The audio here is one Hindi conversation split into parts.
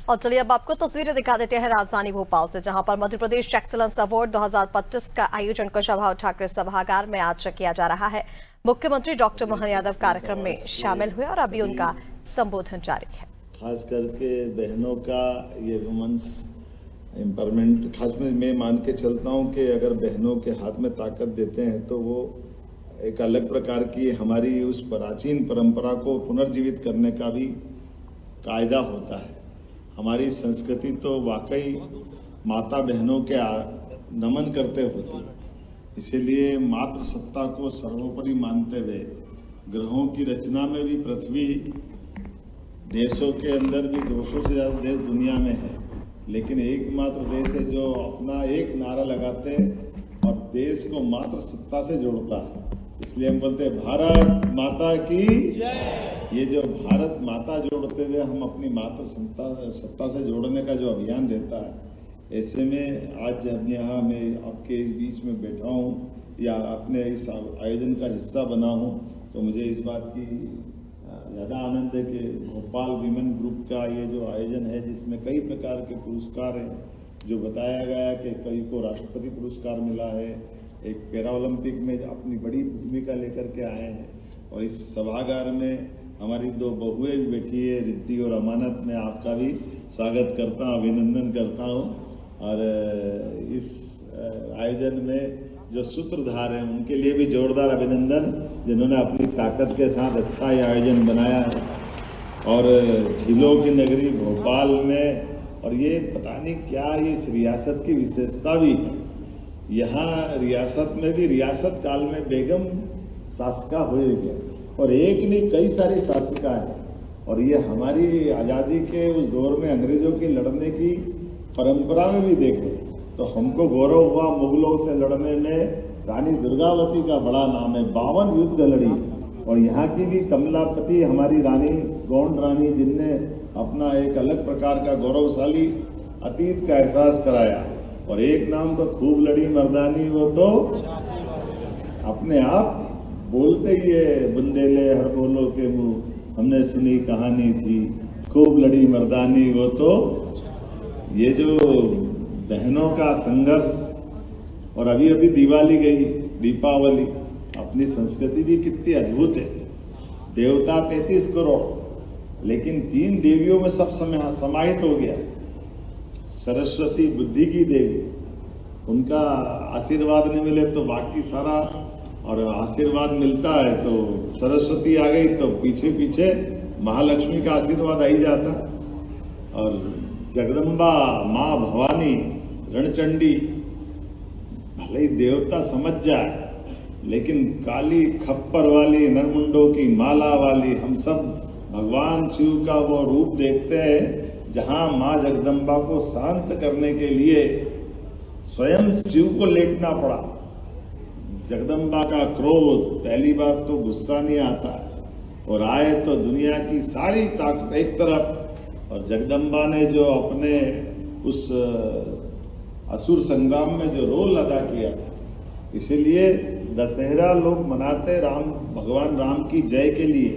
और चलिए अब आपको तस्वीरें दिखा देते हैं राजधानी भोपाल से, जहां पर मध्य प्रदेश एक्सीलेंस अवार्ड 2025 का आयोजन कुशाभाऊ ठाकरे सभागार में आज किया जा रहा है। मुख्यमंत्री डॉक्टर मोहन यादव कार्यक्रम में शामिल हुए और अभी उनका संबोधन जारी है। खास करके बहनों का ये वुमेन्स एम्पावरमेंट, खास में मैं मान के चलता हूँ कि अगर बहनों के हाथ में ताकत देते हैं तो वो एक अलग प्रकार की हमारी उस प्राचीन परंपरा को पुनर्जीवित करने का भी कायदा होता है। हमारी संस्कृति तो वाकई माता बहनों के नमन करते होती है। इसीलिए मातृ सत्ता को सर्वोपरि मानते हुए ग्रहों की रचना में भी पृथ्वी, देशों के अंदर भी 200 से ज़्यादा देश दुनिया में है, लेकिन एकमात्र देश है जो अपना एक नारा लगाते हैं और देश को मातृ सत्ता से जोड़ता है। इसलिए हम बोलते हैं भारत माता की जय। ये जो भारत माता जोड़ते हुए हम अपनी मातृ सत्ता से जोड़ने का जो अभियान रहता है, ऐसे में आज जब यहाँ मैं आपके इस बीच में बैठा हूँ या अपने इस आयोजन का हिस्सा बना हूँ, तो मुझे इस बात की ज़्यादा आनंद है कि भोपाल विमेन ग्रुप का ये जो आयोजन है, जिसमें कई प्रकार के पुरस्कार हैं, जो बताया गया कि कई को राष्ट्रपति पुरस्कार मिला है, एक पैरा ओलंपिक में अपनी बड़ी भूमिका लेकर के आए हैं, और इस सभागार में हमारी दो बहुएं भी बैठी है, रिद्धि और अमानत। मैं आपका भी स्वागत करता हूँ, अभिनंदन करता हूँ। और इस आयोजन में जो सूत्रधार हैं उनके लिए भी जोरदार अभिनंदन, जिन्होंने अपनी ताकत के साथ अच्छा ये आयोजन बनाया है। और झीलों की नगरी भोपाल में, और ये पता नहीं क्या ये इस रियासत की विशेषता भी है, यहाँ रियासत में भी रियासत काल में बेगम शासिका हुए गए, और एक नहीं कई सारी शासिका है। और ये हमारी आज़ादी के उस दौर में अंग्रेजों की लड़ने की परंपरा में भी देखें तो हमको गौरव हुआ। मुगलों से लड़ने में रानी दुर्गावती का बड़ा नाम है, 52 युद्ध लड़ी, और यहाँ की भी कमलापति हमारी रानी, गौंड रानी, जिनने अपना एक अलग प्रकार का गौरवशाली अतीत का एहसास कराया। और एक नाम तो खूब लड़ी मर्दानी, वो तो अपने आप बोलते ही है, बुंदेले हर बोलो के मुंह, हमने सुनी कहानी थी, खूब लड़ी मर्दानी वो तो। ये जो बहनों का संघर्ष, और अभी अभी दिवाली गई, दीपावली, अपनी संस्कृति भी कितनी अद्भुत है। देवता 33 करोड़, लेकिन 3 देवियों में सब समाहित हो गया। सरस्वती बुद्धि की देवी, उनका आशीर्वाद नहीं मिले तो बाकी सारा, और आशीर्वाद मिलता है तो सरस्वती आ गई तो पीछे पीछे महालक्ष्मी का आशीर्वाद आ ही जाता। और जगदम्बा, माँ भवानी, रणचंडी, भले ही देवता समझ जाए, लेकिन काली खप्पर वाली, नरमुंडों की माला वाली, हम सब भगवान शिव का वो रूप देखते हैं, जहां माँ जगदम्बा को शांत करने के लिए स्वयं शिव को लेटना पड़ा। जगदम्बा का क्रोध, पहली बात तो गुस्सा नहीं आता, और आए तो दुनिया की सारी ताकत एक तरफ, और जगदम्बा ने जो अपने उस असुर संग्राम में जो रोल अदा किया, इसीलिए दशहरा लोग मनाते भगवान राम की जय के लिए,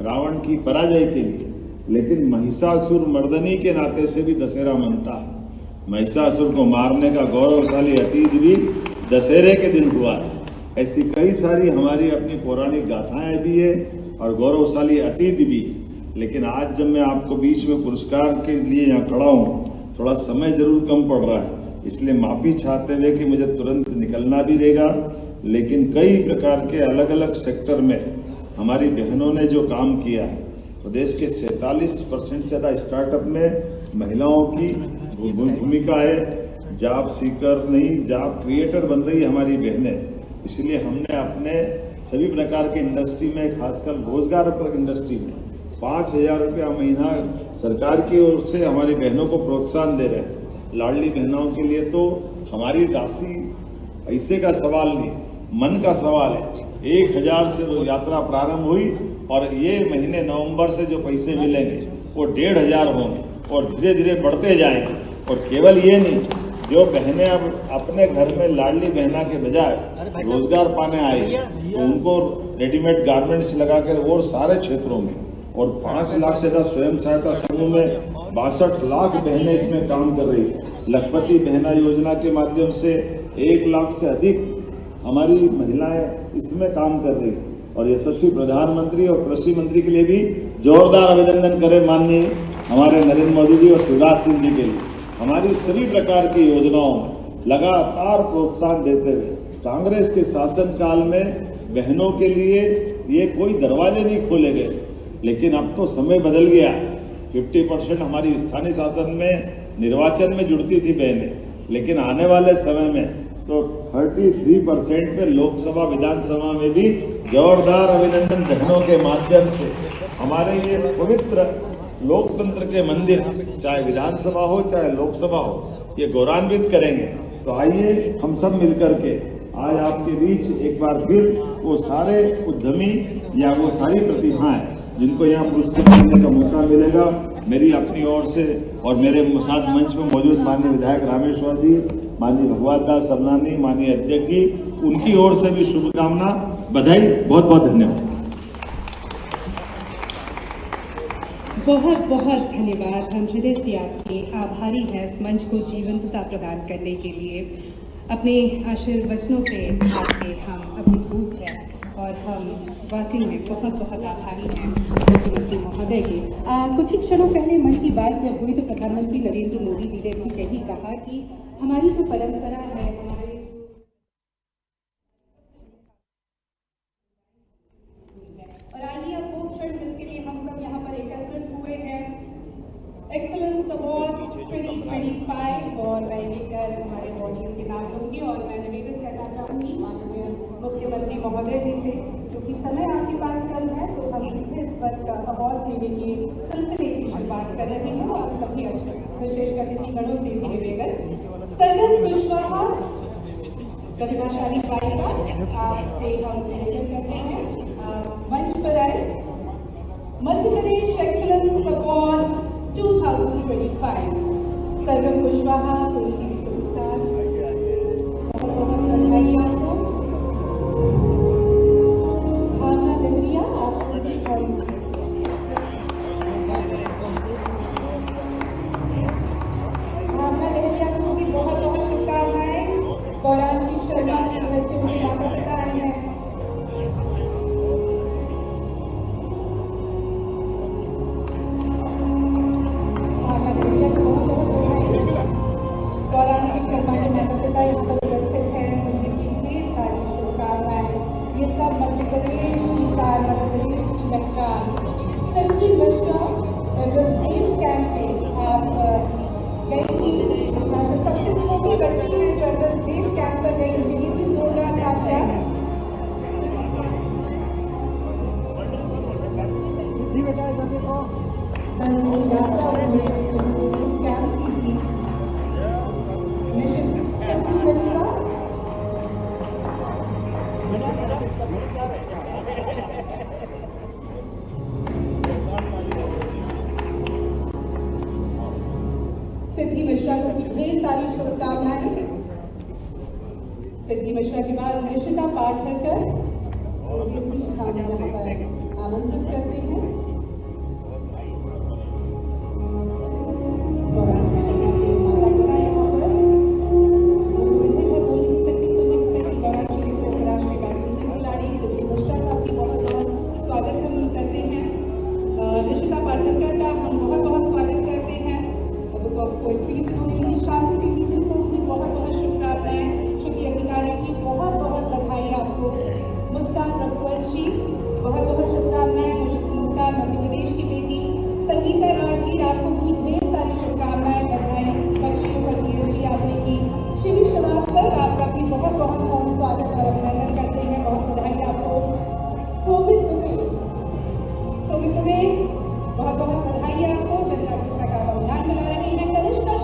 रावण की पराजय के लिए, लेकिन महिषासुर मर्दनी के नाते से भी दशहरा मनता है। महिषासुर को मारने का गौरवशाली अतीत भी दशहरे के दिन हुआ है। ऐसी कई सारी हमारी अपनी पौराणिक गाथाएं भी है और गौरवशाली अतीत भी। लेकिन आज जब मैं आपको बीच में पुरस्कार के लिए यहाँ खड़ा हूँ, थोड़ा समय जरूर कम पड़ रहा है, इसलिए माफी चाहते हुए कि मुझे तुरंत निकलना भी रहेगा। लेकिन कई प्रकार के अलग अलग सेक्टर में हमारी बहनों ने जो काम किया है, प्रदेश के 47% से ज़्यादा स्टार्टअप में महिलाओं की भूमिका है। जॉब सीकर नहीं, जॉब क्रिएटर बन रही हमारी बहनें। इसलिए हमने अपने सभी प्रकार के इंडस्ट्री में, खासकर रोजगार पर इंडस्ट्री में 5,000 रुपया महीना सरकार की ओर से हमारी बहनों को प्रोत्साहन दे रहे हैं। लाडली बहनों के लिए तो हमारी राशि पैसे का सवाल नहीं, मन का सवाल है। 1,000 से वो यात्रा प्रारंभ हुई, और ये महीने नवंबर से जो पैसे मिलेंगे वो 1,500 होंगे, और धीरे धीरे बढ़ते जाएंगे। और केवल ये नहीं, जो बहनें अब अपने घर में लाडली बहना के बजाय रोजगार पाने आएगी, तो उनको रेडीमेड गारमेंट्स लगाकर और सारे क्षेत्रों में, और 5 लाख से ज्यादा स्वयं सहायता समूह में 62 लाख बहनें इसमें काम कर रही है। लखपति बहना योजना के माध्यम से 1 लाख से अधिक हमारी महिलाएं इसमें काम कर रही है। और यशस्वी प्रधानमंत्री और कृषि मंत्री के लिए भी जोरदार अभिनंदन करें माननीय हमारे नरेंद्र मोदी जी और शिवराज सिंह जी के लिए। हमारी सभी प्रकार की योजनाओं में लगातार प्रोत्साहन देते हुए कांग्रेस के शासनकाल में बहनों के लिए ये कोई दरवाजे नहीं खोले गए, लेकिन अब तो समय बदल गया। 50% हमारी स्थानीय शासन में निर्वाचन में जुड़ती थी बहनें, लेकिन आने वाले समय में तो 33% पे लोकसभा विधानसभा में भी जोरदार अभिनंदन बहनों के माध्यम से हमारे ये पवित्र लोकतंत्र के मंदिर, चाहे विधानसभा हो चाहे लोकसभा हो, ये गौरवान्वित करेंगे। तो आइए हम सब मिलकर के आज आपके बीच एक बार फिर वो सारे उद्यमी या वो सारी प्रतिभाएं जिनको यहाँ पुरस्कृत करने का मौका मिलेगा, मेरी अपनी ओर से और मेरे साथ मंच में मौजूद माननीय विधायक रामेश्वर जी, माननीय भगवत दास सबनानी, माननीय अध्यक्ष जी, उनकी ओर से भी शुभकामना, बधाई, बहुत बहुत धन्यवाद। बहुत बहुत धन्यवाद। हम हृदय से आपके आभारी हैं इस मंच को जीवंतता प्रदान करने के लिए। अपने आशीर्वचनों से आपके हम अभिभूत हैं और हम वाकई में बहुत बहुत आभारी हैं मुख्यमंत्री महोदय के। कुछ ही क्षणों पहले मन की बात जब हुई तो प्रधानमंत्री नरेंद्र मोदी जी ने भी यही कहा कि हमारी जो परंपरा है, हमारे और आइए अब वो क्षण जिसके लिए हम सब यहाँ पर एकत्रित हुए हैं, एक्सीलेंस अवार्ड 2025, और मैं लेकर हमारे ऑडियंस के नाम लूंगी और मैं निवेदन करना चाहूंगी माननीय मुख्यमंत्री महोदय जी से, क्योंकि समय आपके पास कम है तो हम इस वक्त अवार्ड देने के सिलसिले की शुरुआत कर रहे हैं। और सभी विशेष अतिथि गणों से भी निवेदन, सरगम कुशवाहा प्रतिभाशाली गायिका, आपसे हम निवेदन करते हैं मंच पर आए। मध्य प्रदेश एक्सीलेंस अवार्ड 2025 सरगम कुशवाहा, सोनी टीवी सुपरस्टार, बहुत बहुत बधाई आपको। भावना लहरिया, आपको भी भावना लहरिया को भी बहुत बहुत शुभकामनाएं। गौरांशी शर्मा जी वैसे उनके माता पिता आए हैं। सिद्धि मिश्रा को भी ढेर सारी शुभकामनाएं। सिद्धि मिश्रा के बाद निशिता पाठकर हम यहाँ पर आमंत्रित करते हैं। बहुत बहुत बधाई आपको। जनजागरूकता का अभियान चला रहे हैं। कनिष्का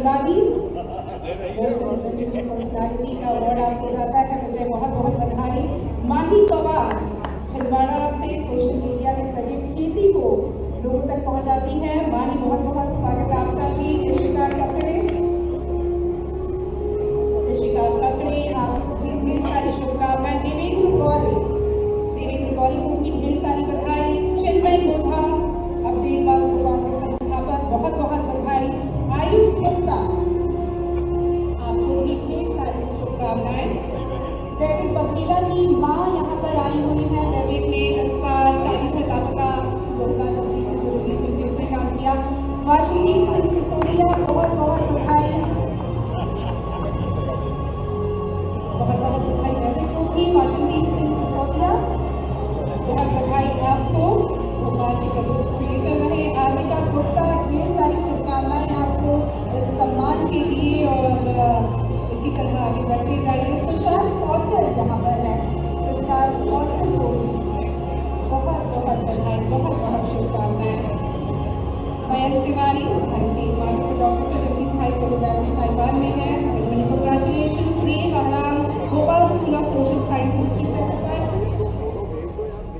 दिवाली पर्सनालिटी का अवार्ड आपको जाता है, मुझे बहुत बहुत बधाई। माही पवार छिंदवाड़ा से सोशल मीडिया के जरिए खेती को लोगों तक पहुंचाती है। माही बहुत बहुत स्वागत है आपका भी। ऋषिका ककड़े आपको भी ढेर सारी शुभकामनाएं। देवेंद्र गौरी को भी ढेर सारी बधाई। चिन्मय गोधा अपडेट भोपाल के संस्थापक, बहुत बहुत बधाई। आयुष गुप्ता आपको भी ढेर सारी शुभकामनाएं। दैविक बघेला की मां यहाँ पर आई हुई है। दैविक ने इस साल तारीख लापता 2025 से जो रिलीज में काम किया। वाशीदीप सिंह सिसोदिया बहुत बहुत बधाई। वाशीदीप सिंह सिसोदिया बहुत बधाई आपको। भोपाल के प्रमुख क्रिएटर रहे। आर्मिका गुप्ता ढेर सारी शुभकामनाएं आपको इस सम्मान के लिए और इसी तरह आगे बढ़ते जाइए। सुशांत कौशल यहाँ पर है, सुशांत कौशल को भी बहुत बहुत बधाई, बहुत बहुत शुभकामनाएं। मयंक तिवारी डॉक्टर का जल्दी स्थायी कोरियोग्राफी ताइवान में है। कंग्रेचुलेशन। देव आराम Bhopal school of social sciences की सदस्य,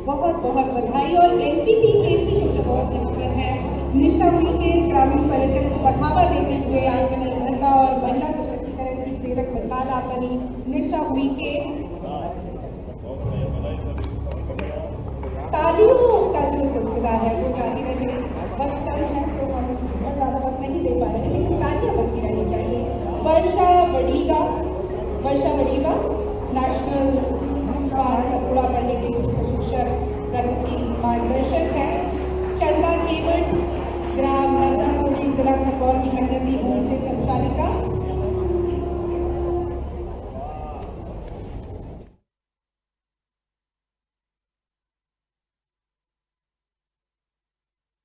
बहुत बहुत बधाई। और NPTKC के जो यहाँ पर है, निशा के ग्रामीण पर्यटन को बढ़ावा देते हुए आत्मनिर्भरता और महिला सशक्तिकरण की प्रेरक मिसाल आप बनी। निशा के तालियों का जो सिलसिला है वो जारी रहे। वक्त कम है तो हम बहुत ज्यादा वक्त नहीं दे पा रहे हैं, लेकिन तालियां बजती रहनी चाहिए। वर्षा वड़ीगा